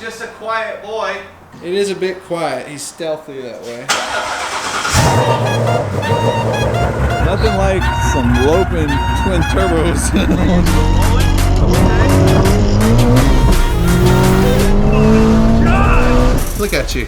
just a quiet boy. It is a bit quiet. He's stealthy that way. Nothing like some loping twin turbos. Look at you.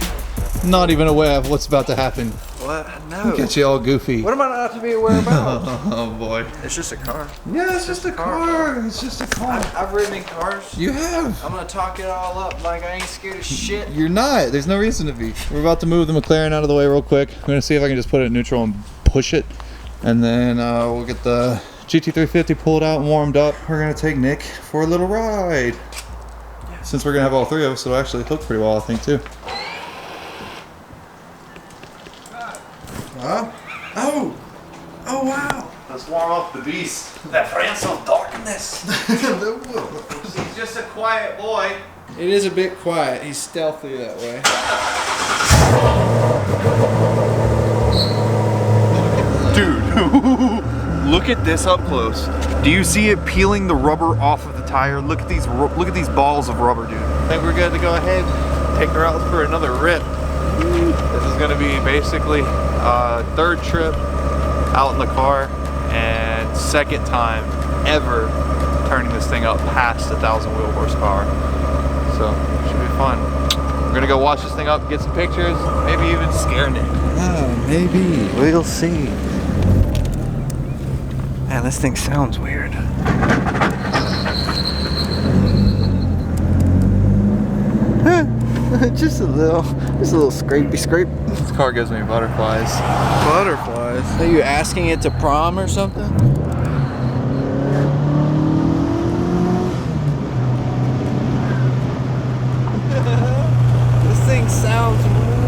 Not even aware of what's about to happen. What? No. Look at you all goofy. What am I not to be aware about? Oh boy. It's just a car. Yeah, it's just a car. It's just a car. I've ridden in cars. You have. I'm gonna talk it all up like I ain't scared of shit. You're not. There's no reason to be. We're about to move the McLaren out of the way real quick. I'm gonna see if I can just put it in neutral and push it. And then we'll get the GT350 pulled out and warmed up. We're gonna take Nick for a little ride. Yeah. Since we're gonna have all three of us, it'll actually hook pretty well, I think, too. Huh? Oh! Oh, wow! Let's warm up the beast. That friend's of darkness. He's just a quiet boy. It is a bit quiet. He's stealthy that way. Dude, look at this up close. Do you see it peeling the rubber off of the tire? Look at these balls of rubber, dude. I think we're good to go ahead and take her out for another rip. This is going to be basically third trip out in the car and second time ever turning this thing up past 1,000 wheel horsepower. So should be fun. We're gonna go wash this thing up, get some pictures, maybe even scare Nick. Oh, maybe. We'll see. Man, this thing sounds weird. just a little scrapey scrape. This car gives me butterflies. Butterflies? Are you asking it to prom or something? This thing sounds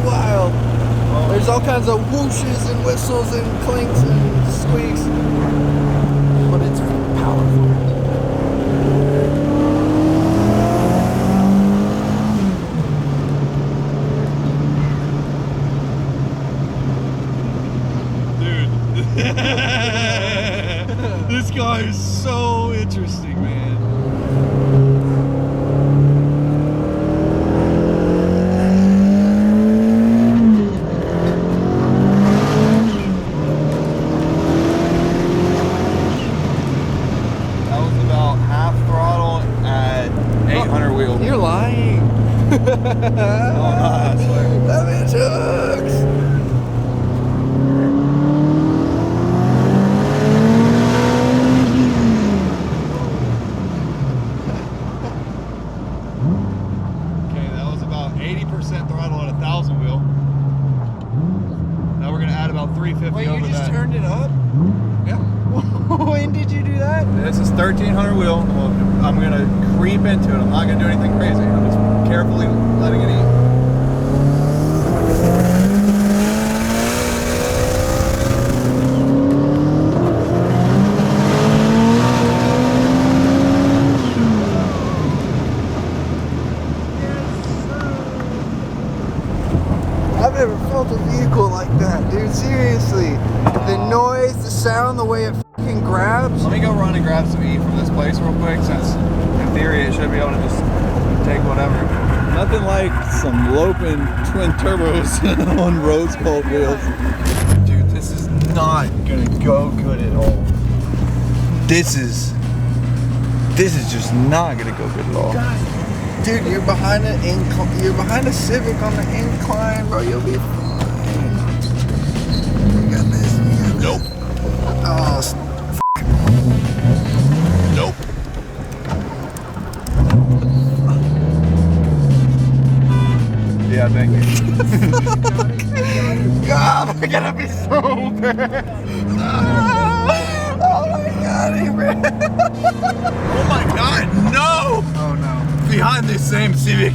wild. There's all kinds of whooshes and whistles and clinks and squeaks. But it's powerful. This car is so interesting, man. That was about half throttle at 800 wheels. You're lying. Oh, no, I swear. That bitch hooks. Throttle at 1,000 wheel. Now we're gonna add about 350 Wait, over that. you just turned it up? Yeah. When did you do that? This is 1,300 wheel. Well, I'm gonna creep into it. I'm not gonna do anything crazy. I'm just carefully letting it eat. I've never felt a vehicle like that, dude. Seriously. The noise, the sound, the way it fucking grabs. Let me go run and grab some eat from this place real quick, since in theory it should be able to just take whatever. Nothing like some loping twin turbos on rose cold wheels. Dude, this is not gonna go good at all. This is just not gonna go good at all. God. Dude, you're behind an incline. You're behind a Civic on the incline, bro. You'll be fine. You got this. Nope. Oh, Nope. Yeah, thank you. God, we're gonna be so bad. Oh my God, he ran. Oh my God, no! Oh no. Behind this same Civic.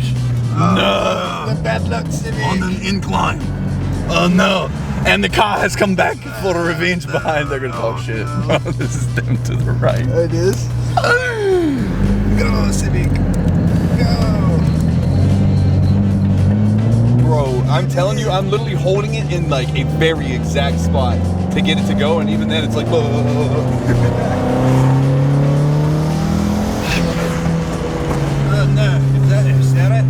No! The bad luck Civic. On an incline. Oh no! And the car has come back for revenge behind. They're gonna talk shit. Oh, this is them to the right. It is. Go, Civic. Go. Bro, I'm telling you, I'm literally holding it in like a very exact spot to get it to go, and even then it's like, No, is that it?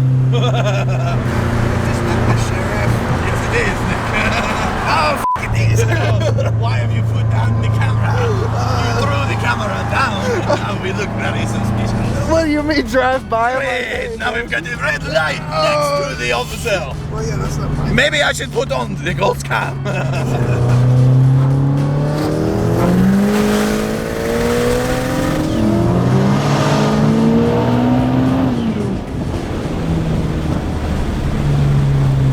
drive by. Wait, now we've got the red light next to the officer. Well, yeah, that's not fine. Maybe I should put on the ghost cam.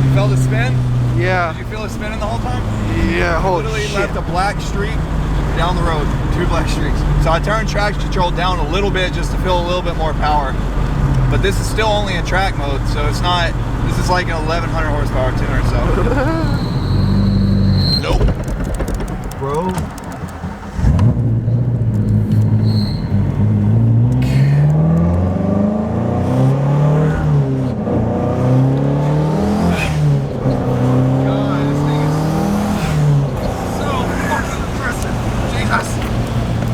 You felt the spin? Yeah. Did you feel it spinning the whole time? Yeah, holy Literally shit. left a black streak down the road, 2 black streaks. So I turned traction control down a little bit just to feel a little bit more power. But this is still only in track mode, so it's not, this is like an 1100 horsepower tuner, so. Nope. Bro.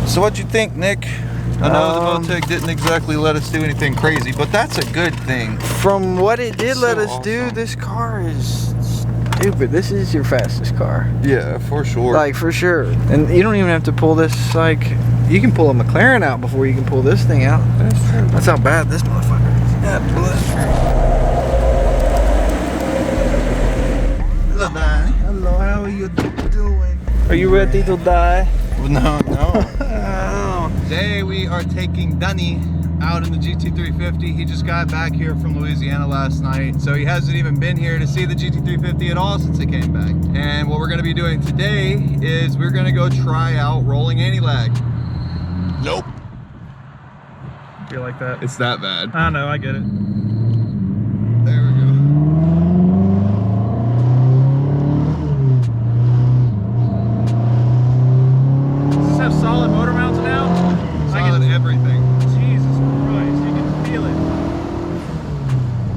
So what'd you think, Nick? I know the Motec didn't exactly let us do anything crazy, but that's a good thing. From what it did let us do, awesome. this car is stupid. This is your fastest car. Yeah, for sure. Like, for sure. And you don't even have to pull this, like, you can pull a McLaren out before you can pull this thing out. That's true. That's how bad this motherfucker is. Yeah, pull it. Hello, Danny. Hello, how are you doing? Are you ready to die? No. Today we are taking Danny out in the GT350. He just got back here from Louisiana last night, so he hasn't even been here to see the GT350 at all since it came back. And what we're going to be doing today is we're going to go try out rolling anti-lag. Nope. Feel like that. It's that bad. I know, I get it. There we go. Does this have solid motor mounts now? Solid everything. Jesus Christ, you can feel it.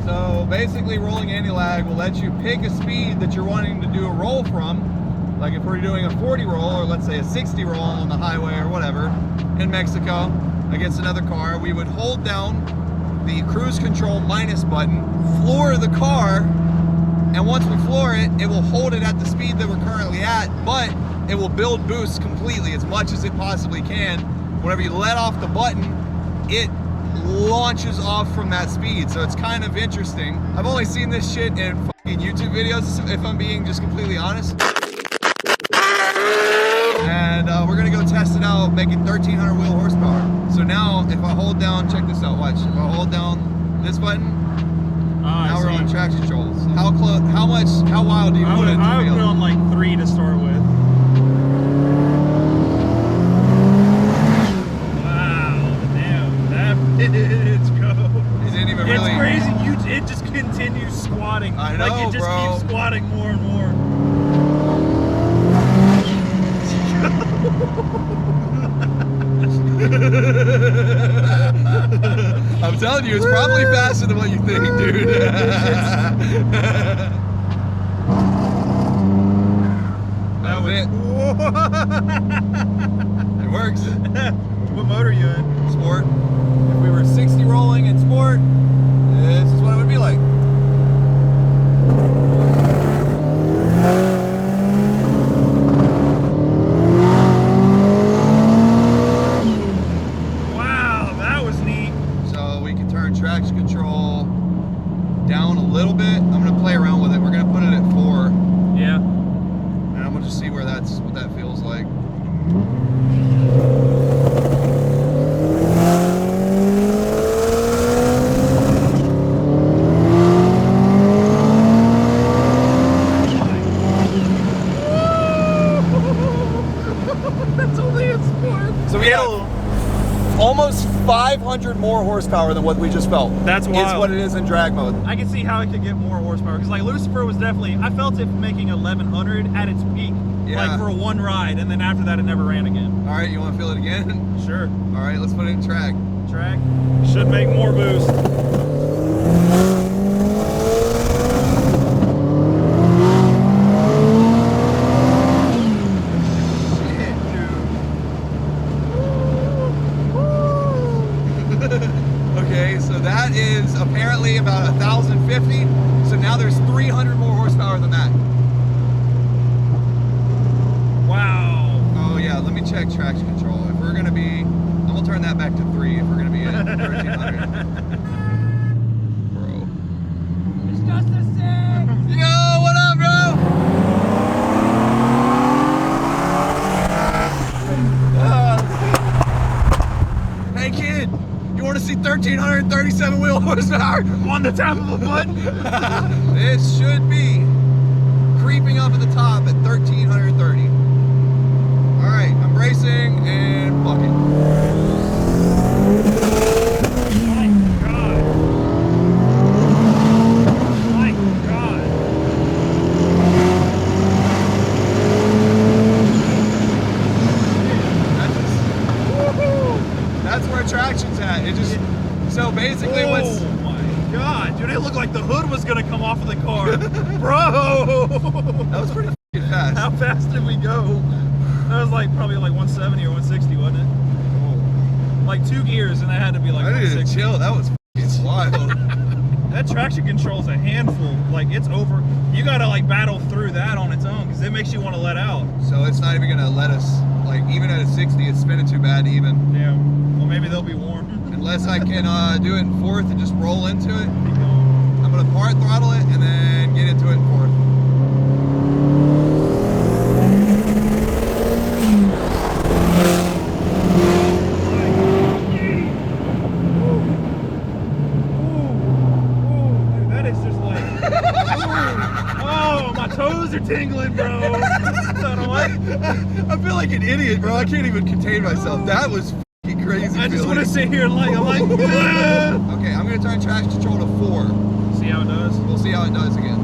So basically rolling anti-lag will let you pick a speed that you're wanting to do a roll from. Like if we're doing a 40 roll, or let's say a 60 roll on the highway or whatever, in Mexico against another car, we would hold down the cruise control minus button, floor the car, and once we floor it, it will hold it at the speed that we're currently at, but it will build boost completely as much as it possibly can. Whenever you let off the button, it launches off from that speed, so it's kind of interesting. I've only seen this shit in fucking YouTube videos, if I'm being just completely honest. And we're gonna go test it out, making 1300 wheel horsepower. So now, if I hold down, check this out, watch. If I hold down this button, now we're on traction controls. How close, how wild do you put it to I would feel? put it on like 3 to start with. It's go. It didn't even really. It's crazy. It just continues squatting. I know, like it just bro. keeps squatting more and more. I'm telling you, it's probably faster than what you think, dude. That was it. It works. What motor are you in? Sport. If we were 60 rolling in sport, this is what it would be like. Wow, that was neat. So we can turn traction control down a little bit. I'm gonna play around with it. We're gonna put it at 4, Yeah. and I'm gonna just see what that feels like. That's only a sport. So we have almost 500 more horsepower than what we just felt. That's Is wild. what it is in drag mode. I can see how it could get more horsepower because like Lucifer was definitely, I felt it making 1100 at its peak, Yeah. like for one ride, and then after that it never ran again. All right, you want to feel it again? Sure. All right, let's put it in track. Track should make more boost. Okay, so that is apparently about 1,050. So now there's 300 more horsepower than that. Wow. Oh yeah, let me check traction control. If we're gonna be, I'm gonna turn that back to 3 if we're gonna be at 1,300. 137 wheel horsepower On the tap of a button. This should be creeping up at the top at 1330. All right, I'm bracing and fucking. My God. My God. That's where traction's at. It just so basically what's Oh my God, dude! It looked like the hood was gonna come off of the car, bro. that was pretty fucking fast. How fast did we go? That was like probably like 170 or 160, wasn't it? Like 2 gears, and that had to be like I needed to 160. chill. That was fucking wild. That traction control's a handful. Like it's over. You gotta like battle through that on its own because it makes you want to let out. So it's not even gonna let us, like, even at a 60, it's spinning too bad to even. Yeah. Well, maybe they'll be warm. Unless I can do it in fourth and just roll into it. Keep going. I'm gonna part throttle it and then get into it in fourth. Dude, that is just like. Oh, my toes are tingling, bro. What? I feel like an idiot, bro. I can't even contain myself. That was fucking crazy. I just want to feeling. sit here and like, I'm like, "Ah." Okay, I'm gonna turn traction control to 4. See how it does. We'll see how it does again.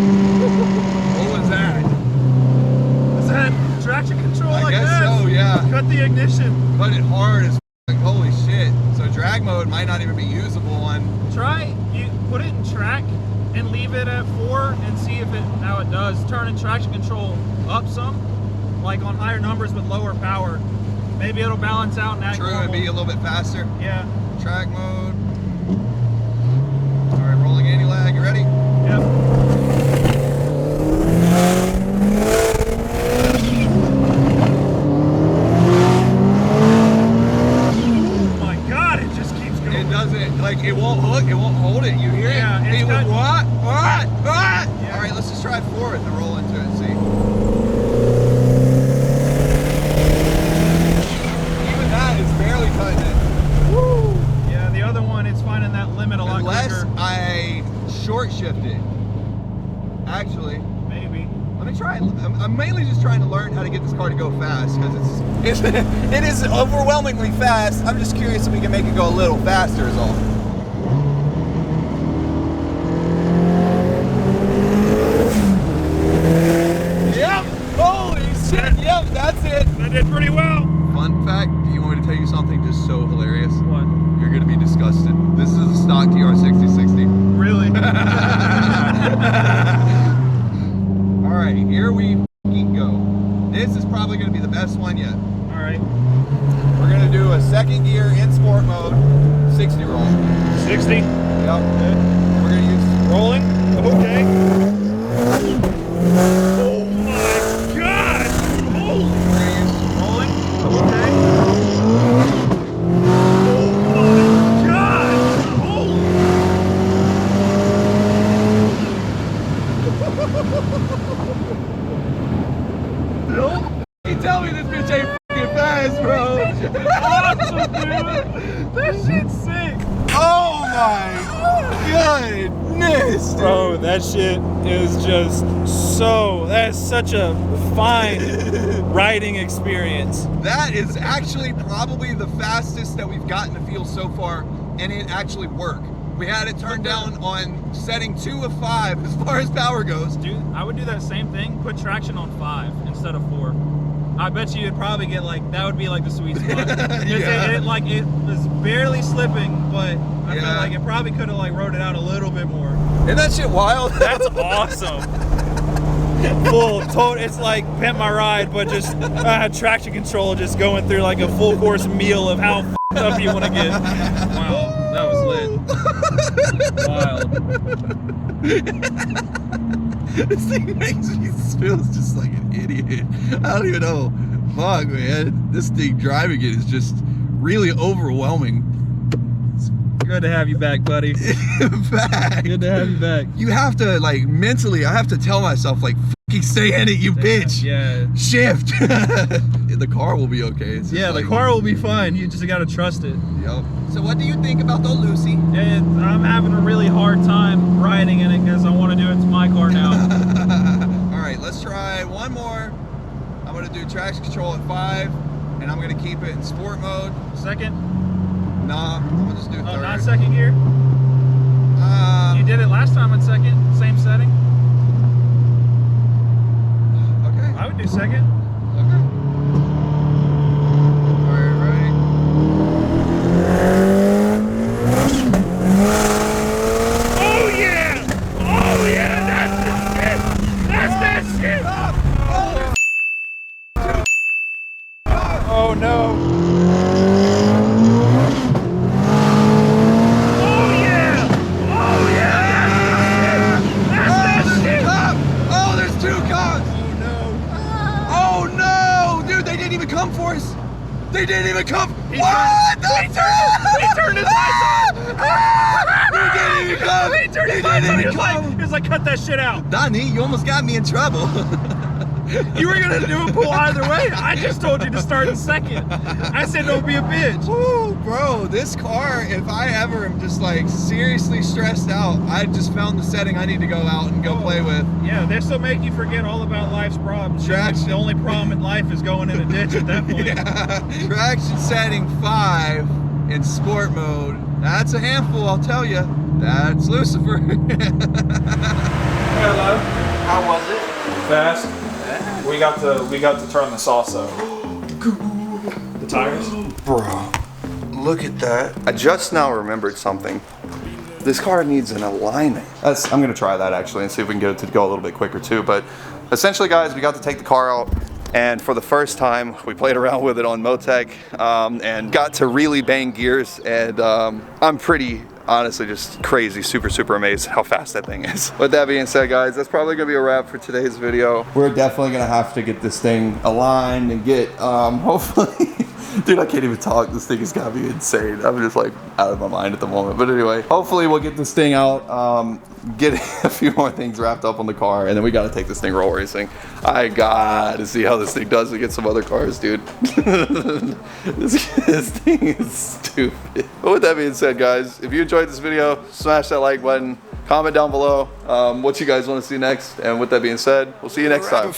What was that? Is that traction control I like guess that? so, yeah. Cut the ignition. Cut it hard as f***ing, holy shit. So drag mode might not even be usable on. Try, you put it in track and leave it at 4 and see if it how it does. Turning traction control up some, like on higher numbers with lower power. Maybe it'll balance out and act True, normal. it'd be a little bit faster. Yeah. Track mode. All right, rolling anti-lag. You ready? Yep. Oh my God! It just keeps going. It doesn't, like, it won't hook, it won't hold it. You hear Yeah, it? it's It got- will what? What? What? Yeah. All right, let's just try fourth and roll into it and see. Even that is barely cutting it. Woo! Yeah, the other one, it's finding that limit a lot Unless quicker. I short shift it. Actually, Maybe. let me try. I'm mainly just trying to learn how to get this car to go fast because it is overwhelmingly fast. I'm just curious if we can make it go a little faster is all. Yep. Holy shit. Yep. That's it. That did pretty well. Fun fact. Do you want me to tell you something just so hilarious? What? You're gonna be disgusted. This is a stock TR6060. Really? All right, here we f***ing go. This is probably gonna be the best one yet. All right. We're gonna do a second gear in sport mode, 60 roll. 60. Yep. We're gonna use Rolling. Okay. Oh my God! Holy. we're gonna use Rolling. Okay. Oh my God! Holy. Nope. You tell me this bitch ain't f***ing fast, bro. Awesome, dude. That shit's sick. Oh my goodness, dude. Bro, that shit is just so. That is such a fine riding experience. That is actually probably the fastest that we've gotten to feel so far, and it actually worked. We had it turned down on setting 2 of 5 as far as power goes. Dude, I would do that same thing. Put traction on 5 instead of 4. I bet you it'd probably get like that would be like the sweet spot. Yeah. It was barely slipping, but I feel Yeah. like it probably could have like rode it out a little bit more. Isn't that shit wild? That's awesome. Full total. It's like pimp my ride, but just traction control, just going through like a full course meal of how f***ed up you want to get. Wow, that was lit. Wild. This thing makes me feel just like an idiot. I don't even know. Fuck, man. This thing driving it is just really overwhelming. Good to have you back, buddy. Back. Good to have you back. You have to, like, mentally, I have to tell myself, like, fucking stay in it, you bitch. Yeah. Shift. The car will be okay. It's just Yeah, like, the car will be fine. You just gotta trust it. Yep. So what do you think about the Lucy? And I'm having a really hard time riding in it because I want to do it to my car now. All right, let's try one more. I'm gonna do traction control at 5, and I'm gonna keep it in sport mode. Second? Nah, I'm gonna just do Oh, third. not second gear? You did it last time in second, same setting. Okay. I would do second. Okay. All right, ready? Oh yeah! Oh yeah! That's the shit! That's that shit! Oh no! Oh yeah! Oh yeah! That's that shit! Oh, there's 2 cars! Oh no! Oh no! Dude, they didn't even come for us! They didn't even come! He What? He turned his lights on! They didn't even come! He turned his They lights on! didn't He even was like, cut that shit out! Donnie, you almost got me in trouble. You were gonna do a pull either way. I just told you to start in second. I said don't be a bitch. Woo, bro, this car, if I ever am just like seriously stressed out, I just found the setting I need to go out and go play with. Yeah, they still make you forget all about life's problems. Traction. The only problem in life is going in a ditch at that point. Yeah. Traction setting 5 in sport mode. That's a handful, I'll tell you. That's Lucifer. Hello. How was it? Fast. We got to turn this also. The tires. Bro, look at that. I just now remembered something. This car needs an alignment. I'm gonna try that actually and see if we can get it to go a little bit quicker too. But essentially guys, we got to take the car out, and for the first time, we played around with it on Motec and got to really bang gears, and I'm pretty, honestly, just crazy, super amazed how fast that thing is. With that being said, guys, that's probably gonna be a wrap for today's video. We're definitely gonna have to get this thing aligned and get, hopefully, dude, I can't even talk. This thing has gotta be insane. I'm just like out of my mind at the moment. But anyway, hopefully we'll get this thing out, get a few more things wrapped up on the car, and then we gotta take this thing roll racing. I gotta see how this thing does against some other cars, dude. this thing is stupid. But with that being said, guys, if you enjoyed this video, smash that like button, comment down below what you guys want to see next, and with that being said, we'll see you next time.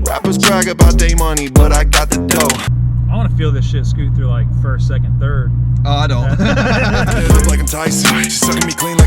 Rappers brag about their money, but I got the dough. I want to feel this shit scoot through like first, second, third. Oh, I don't. Look like I'm Tyson, she's sucking me clean